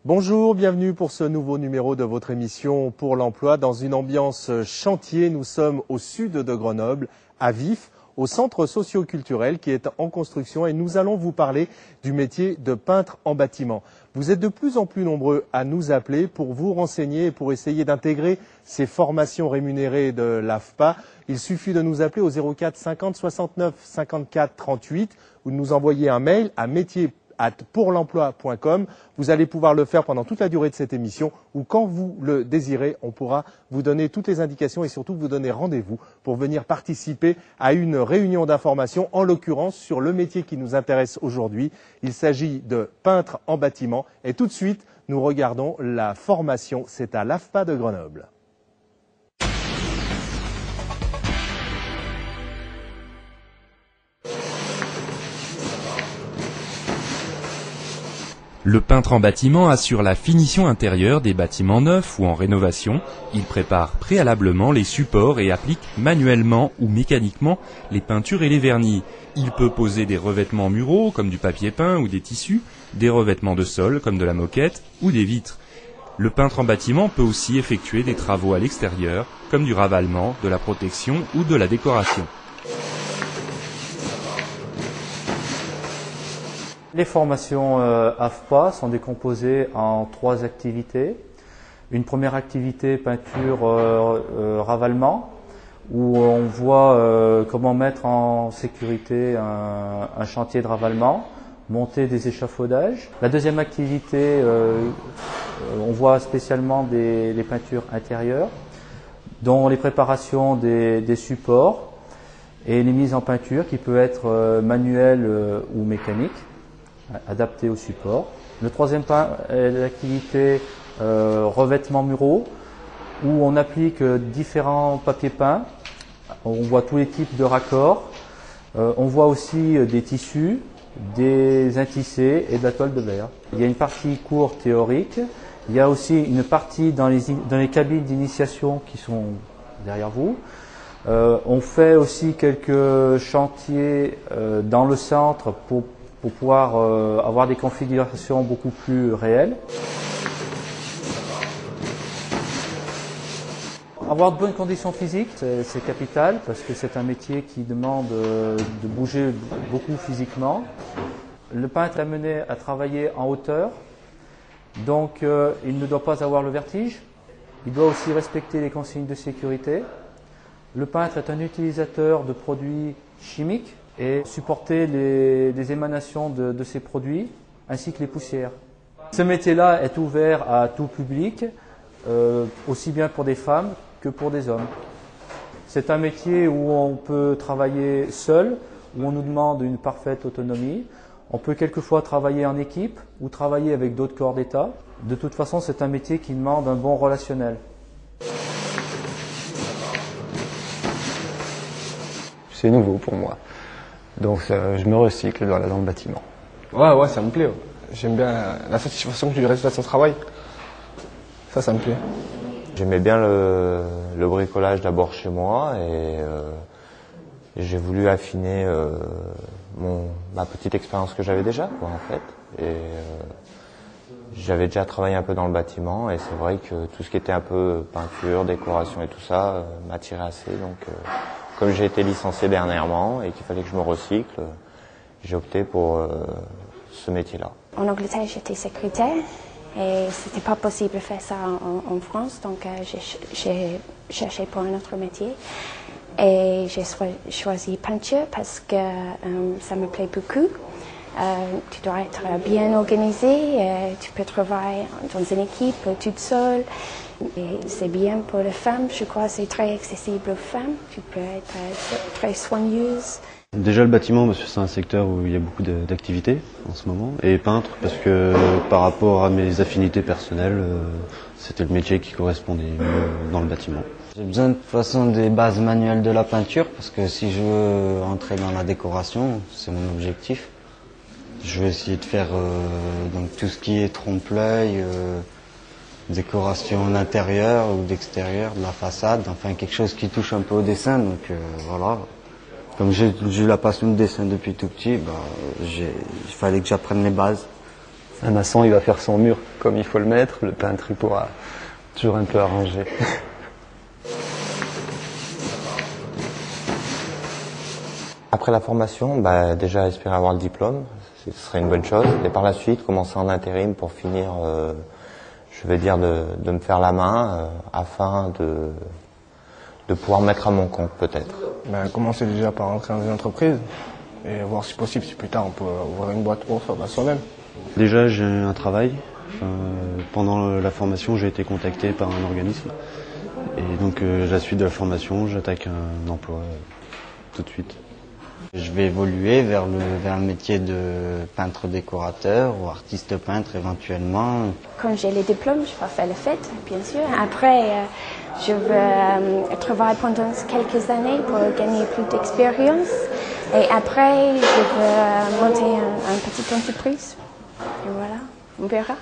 Bonjour, bienvenue pour ce nouveau numéro de votre émission Pour l'emploi. Dans une ambiance chantier, nous sommes au sud de Grenoble, à Vif, au centre socio-culturel qui est en construction et nous allons vous parler du métier de peintre en bâtiment. Vous êtes de plus en plus nombreux à nous appeler pour vous renseigner et pour essayer d'intégrer ces formations rémunérées de l'AFPA. Il suffit de nous appeler au 04 50 69 54 38 ou de nous envoyer un mail à métier@pourlemploi.com. Vous allez pouvoir le faire pendant toute la durée de cette émission ou quand vous le désirez, on pourra vous donner toutes les indications et surtout vous donner rendez-vous pour venir participer à une réunion d'information, en l'occurrence sur le métier qui nous intéresse aujourd'hui. Il s'agit de peintre en bâtiment et tout de suite, nous regardons la formation. C'est à l'AFPA de Grenoble. Le peintre en bâtiment assure la finition intérieure des bâtiments neufs ou en rénovation. Il prépare préalablement les supports et applique manuellement ou mécaniquement les peintures et les vernis. Il peut poser des revêtements muraux comme du papier peint ou des tissus, des revêtements de sol comme de la moquette ou des vitres. Le peintre en bâtiment peut aussi effectuer des travaux à l'extérieur comme du ravalement, de la protection ou de la décoration. Les formations AFPA sont décomposées en 3 activités. Une première activité, peinture ravalement, où on voit comment mettre en sécurité un chantier de ravalement, monter des échafaudages. La deuxième activité, on voit spécialement les peintures intérieures, dont les préparations des supports et les mises en peinture qui peut être manuelles ou mécaniques, adapté au support. Le troisième point est l'activité revêtements muraux, où on applique différents papiers peints. On voit tous les types de raccords. On voit aussi des tissus, des intissés et de la toile de verre. Il y a une partie cours théorique. Il y a aussi une partie dans les cabines d'initiation qui sont derrière vous. On fait aussi quelques chantiers dans le centre pour pouvoir avoir des configurations beaucoup plus réelles. Avoir de bonnes conditions physiques, c'est capital parce que c'est un métier qui demande de bouger beaucoup physiquement. Le peintre est amené à travailler en hauteur, donc il ne doit pas avoir le vertige. Il doit aussi respecter les consignes de sécurité. Le peintre est un utilisateur de produits chimiques et supporter les émanations de ces produits ainsi que les poussières. Ce métier-là est ouvert à tout public, aussi bien pour des femmes que pour des hommes. C'est un métier où on peut travailler seul, où on nous demande une parfaite autonomie. On peut quelquefois travailler en équipe ou travailler avec d'autres corps d'État. De toute façon, c'est un métier qui demande un bon relationnel. C'est nouveau pour moi. Donc je me recycle dans le bâtiment. Ouais, ça me plaît. Ouais. J'aime bien la satisfaction du résultat de son travail. Ça me plaît. J'aimais bien le bricolage d'abord chez moi et j'ai voulu affiner ma petite expérience que j'avais déjà, quoi, en fait. Et j'avais déjà travaillé un peu dans le bâtiment et c'est vrai que tout ce qui était un peu peinture, décoration et tout ça m'attirait assez. Donc comme j'ai été licencié dernièrement et qu'il fallait que je me recycle, j'ai opté pour ce métier-là. En Angleterre, j'étais secrétaire et c'était pas possible de faire ça en France, donc j'ai cherché pour un autre métier. Et j'ai choisi peinture parce que ça me plaît beaucoup. Tu dois être bien organisé, tu peux travailler dans une équipe toute seule. Et c'est bien pour les femmes, je crois que c'est très accessible aux femmes. Tu peux être très soigneuse. Déjà le bâtiment parce que c'est un secteur où il y a beaucoup d'activités en ce moment. Et peintre parce que par rapport à mes affinités personnelles, c'était le métier qui correspondait mieux dans le bâtiment. J'ai besoin de toute façon des bases manuelles de la peinture parce que si je veux entrer dans la décoration, c'est mon objectif. Je vais essayer de faire donc tout ce qui est trompe-l'œil, décoration d'intérieur ou d'extérieur, de la façade, enfin quelque chose qui touche un peu au dessin. Donc voilà. Comme j'ai eu la passion de dessin depuis tout petit, il fallait que j'apprenne les bases. Un maçon, il va faire son mur comme il faut le mettre, le peintre, il pourra toujours un peu arranger. Après la formation, déjà espérer avoir le diplôme, ce serait une bonne chose. Et par la suite, commencer en intérim pour finir, je vais dire, de me faire la main afin de pouvoir mettre à mon compte peut-être. Commencer déjà par entrer dans une entreprise et voir si possible, si plus tard on peut ouvrir une boîte pour soi-même. Déjà, j'ai un travail. Pendant la formation, j'ai été contacté par un organisme. Et donc, à la suite de la formation, j'attaque un emploi tout de suite. Je vais évoluer vers un métier de peintre décorateur ou artiste peintre éventuellement. Quand j'ai les diplômes, je vais faire la fête, bien sûr. Après, je veux travailler pendant quelques années pour gagner plus d'expérience. Et après, je veux monter une petite entreprise. Et voilà, on verra.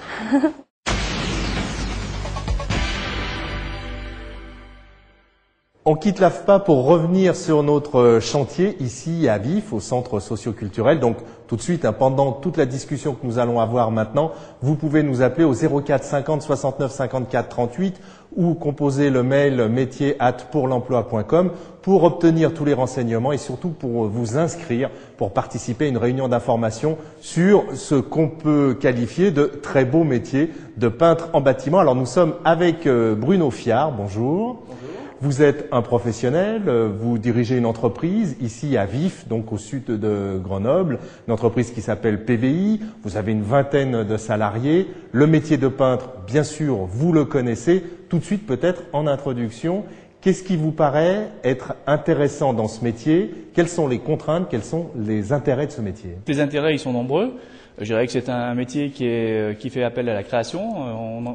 On quitte l'AFPA pour revenir sur notre chantier ici à Vif, au centre socio-culturel. Donc tout de suite, pendant toute la discussion que nous allons avoir maintenant, vous pouvez nous appeler au 04 50 69 54 38 ou composer le mail métier@pourlemploi.com pour obtenir tous les renseignements et surtout pour vous inscrire pour participer à une réunion d'information sur ce qu'on peut qualifier de très beau métier de peintre en bâtiment. Alors nous sommes avec Bruno Fiard. Bonjour. Bonjour. Vous êtes un professionnel, vous dirigez une entreprise ici à Vif, donc au sud de Grenoble, une entreprise qui s'appelle PVI, vous avez une vingtaine de salariés. Le métier de peintre, bien sûr, vous le connaissez. Tout de suite, peut-être en introduction, qu'est-ce qui vous paraît être intéressant dans ce métier? Quelles sont les contraintes, quels sont les intérêts de ce métier? Les intérêts, ils sont nombreux. Je dirais que c'est un métier qui fait appel à la création.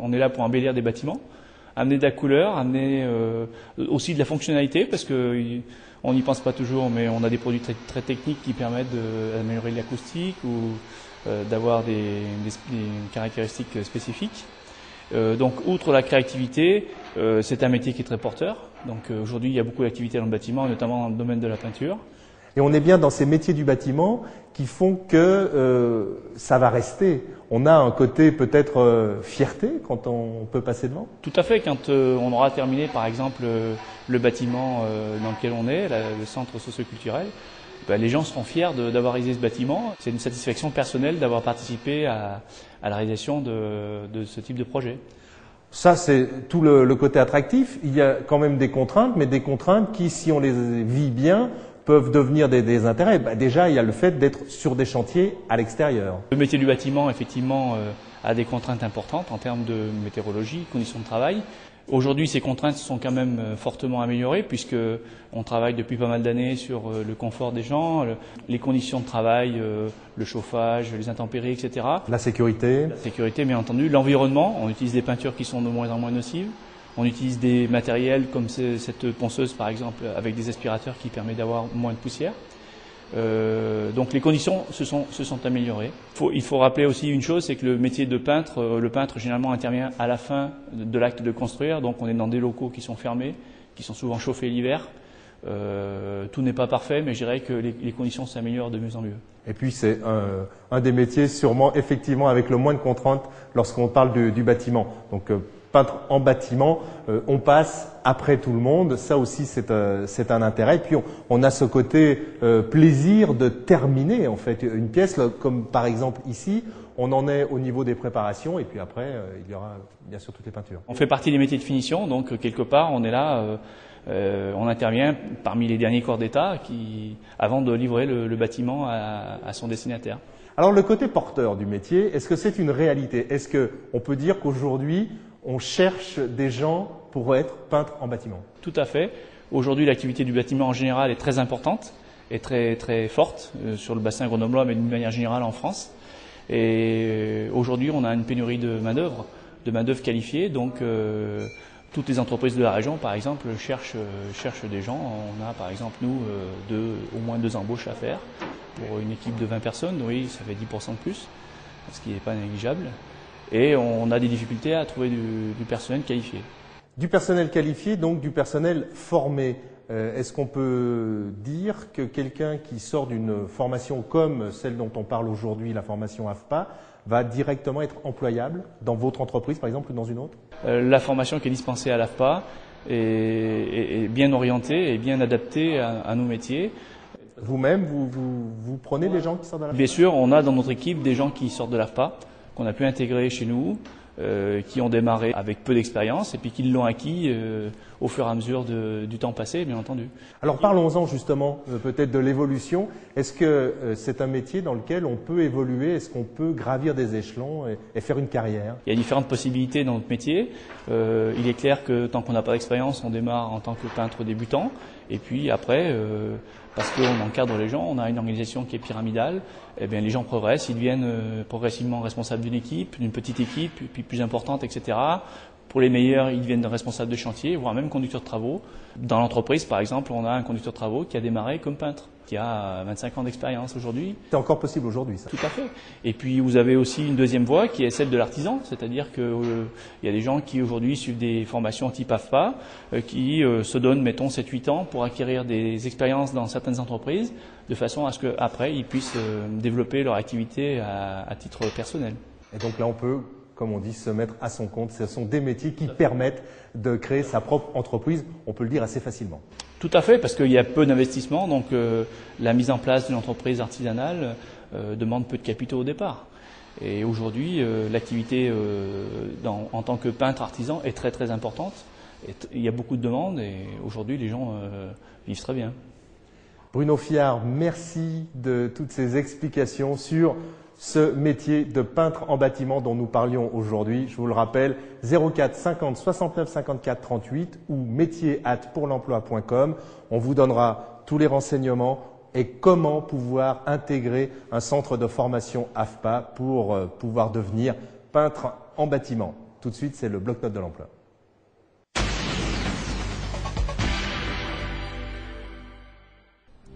On est là pour embellir des bâtiments, amener de la couleur, amener aussi de la fonctionnalité, parce que on n'y pense pas toujours, mais on a des produits très, très techniques qui permettent d'améliorer l'acoustique ou d'avoir des caractéristiques spécifiques. Donc, outre la créativité, c'est un métier qui est très porteur. Donc, aujourd'hui, il y a beaucoup d'activités dans le bâtiment, notamment dans le domaine de la peinture. Et on est bien dans ces métiers du bâtiment qui font que ça va rester. On a un côté peut-être fierté quand on peut passer devant. Tout à fait. Quand on aura terminé, par exemple, le bâtiment dans lequel on est, le centre socio-culturel, les gens seront fiers d'avoir réalisé ce bâtiment. C'est une satisfaction personnelle d'avoir participé à la réalisation de ce type de projet. Ça, c'est tout le côté attractif. Il y a quand même des contraintes, mais des contraintes qui, si on les vit bien, peuvent devenir des intérêts. Déjà, il y a le fait d'être sur des chantiers à l'extérieur. Le métier du bâtiment, effectivement, a des contraintes importantes en termes de météorologie, conditions de travail. Aujourd'hui, ces contraintes sont quand même fortement améliorées puisque on travaille depuis pas mal d'années sur le confort des gens, les conditions de travail, le chauffage, les intempéries, etc. La sécurité. La sécurité, bien entendu. L'environnement, on utilise des peintures qui sont de moins en moins nocives. On utilise des matériels comme cette ponceuse, par exemple, avec des aspirateurs qui permettent d'avoir moins de poussière. Donc les conditions se sont améliorées. Il faut rappeler aussi une chose, c'est que le métier de peintre, le peintre généralement intervient à la fin de l'acte de construire. Donc on est dans des locaux qui sont fermés, qui sont souvent chauffés l'hiver. Tout n'est pas parfait, mais je dirais que les conditions s'améliorent de mieux en mieux. Et puis c'est un des métiers sûrement effectivement avec le moins de contraintes lorsqu'on parle du bâtiment. Donc peintre en bâtiment, on passe après tout le monde, ça aussi c'est un intérêt. Et puis on a ce côté plaisir de terminer en fait une pièce, comme par exemple ici, on en est au niveau des préparations et puis après il y aura bien sûr toutes les peintures. On fait partie des métiers de finition, donc quelque part on est là, on intervient parmi les derniers corps d'État avant de livrer le bâtiment à son destinataire. Alors le côté porteur du métier, est-ce que c'est une réalité? Est-ce qu'on peut dire qu'aujourd'hui on cherche des gens pour être peintre en bâtiment? Tout à fait. Aujourd'hui, l'activité du bâtiment en général est très importante et très, très forte sur le bassin grenoblois, mais d'une manière générale en France. Et aujourd'hui, on a une pénurie de main-d'œuvre qualifiée. Donc, toutes les entreprises de la région, par exemple, cherchent des gens. On a, par exemple, nous, au moins 2 embauches à faire pour une équipe de 20 personnes. Oui, ça fait 10% de plus, ce qui n'est pas négligeable. Et on a des difficultés à trouver du personnel qualifié. Du personnel qualifié, donc du personnel formé. Est-ce qu'on peut dire que quelqu'un qui sort d'une formation comme celle dont on parle aujourd'hui, la formation AFPA, va directement être employable dans votre entreprise, par exemple, ou dans une autre? La formation qui est dispensée à l'AFPA est bien orientée et bien adaptée à nos métiers. Vous-même, vous prenez des gens qui sortent de l'AFPA? Bien sûr, on a dans notre équipe des gens qui sortent de l'AFPA, qu'on a pu intégrer chez nous, qui ont démarré avec peu d'expérience et puis qui l'ont acquis au fur et à mesure du temps passé, bien entendu. Alors parlons-en justement peut-être de l'évolution. Est-ce que c'est un métier dans lequel on peut évoluer? Est-ce qu'on peut gravir des échelons et faire une carrière? Il y a différentes possibilités dans notre métier. Il est clair que tant qu'on n'a pas d'expérience, on démarre en tant que peintre débutant. Et puis après, parce qu'on encadre les gens, on a une organisation qui est pyramidale, eh bien les gens progressent, ils deviennent progressivement responsables d'une équipe, d'une petite équipe, puis plus importante, etc. Pour les meilleurs, ils deviennent responsables de chantier, voire même conducteurs de travaux. Dans l'entreprise, par exemple, on a un conducteur de travaux qui a démarré comme peintre, qui a 25 ans d'expérience aujourd'hui. C'est encore possible aujourd'hui, ça? Tout à fait. Et puis vous avez aussi une deuxième voie qui est celle de l'artisan, c'est-à-dire qu'il y a des gens qui aujourd'hui suivent des formations type AFPA, qui se donnent, mettons, 7-8 ans pour acquérir des expériences dans certaines entreprises, de façon à ce qu'après, ils puissent développer leur activité à titre personnel. Et donc là, on peut, comme on dit, se mettre à son compte. Ce sont des métiers qui permettent de créer sa propre entreprise, on peut le dire assez facilement. Tout à fait, parce qu'il y a peu d'investissement, donc la mise en place d'une entreprise artisanale demande peu de capitaux au départ. Et aujourd'hui, l'activité en tant que peintre artisan est très très importante. Il y a beaucoup de demandes et aujourd'hui, les gens vivent très bien. Bruno Fiard, merci de toutes ces explications sur ce métier de peintre en bâtiment dont nous parlions aujourd'hui. Je vous le rappelle, 04 50 69 54 38 ou métier@pourlemploi.com. On vous donnera tous les renseignements et comment pouvoir intégrer un centre de formation AFPA pour pouvoir devenir peintre en bâtiment. Tout de suite, c'est le bloc-notes de l'emploi.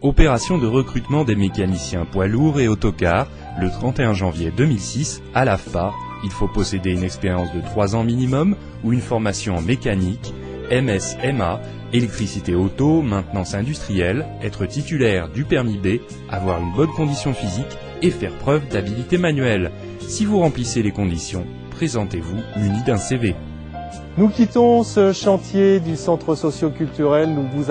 Opération de recrutement des mécaniciens poids lourds et autocars, le 31 janvier 2006, à l'AFPA. Il faut posséder une expérience de 3 ans minimum ou une formation en mécanique, MS, MA, électricité auto, maintenance industrielle, être titulaire du permis B, avoir une bonne condition physique et faire preuve d'habilité manuelle. Si vous remplissez les conditions, présentez-vous muni d'un CV. Nous quittons ce chantier du centre socio-culturel. Nous vous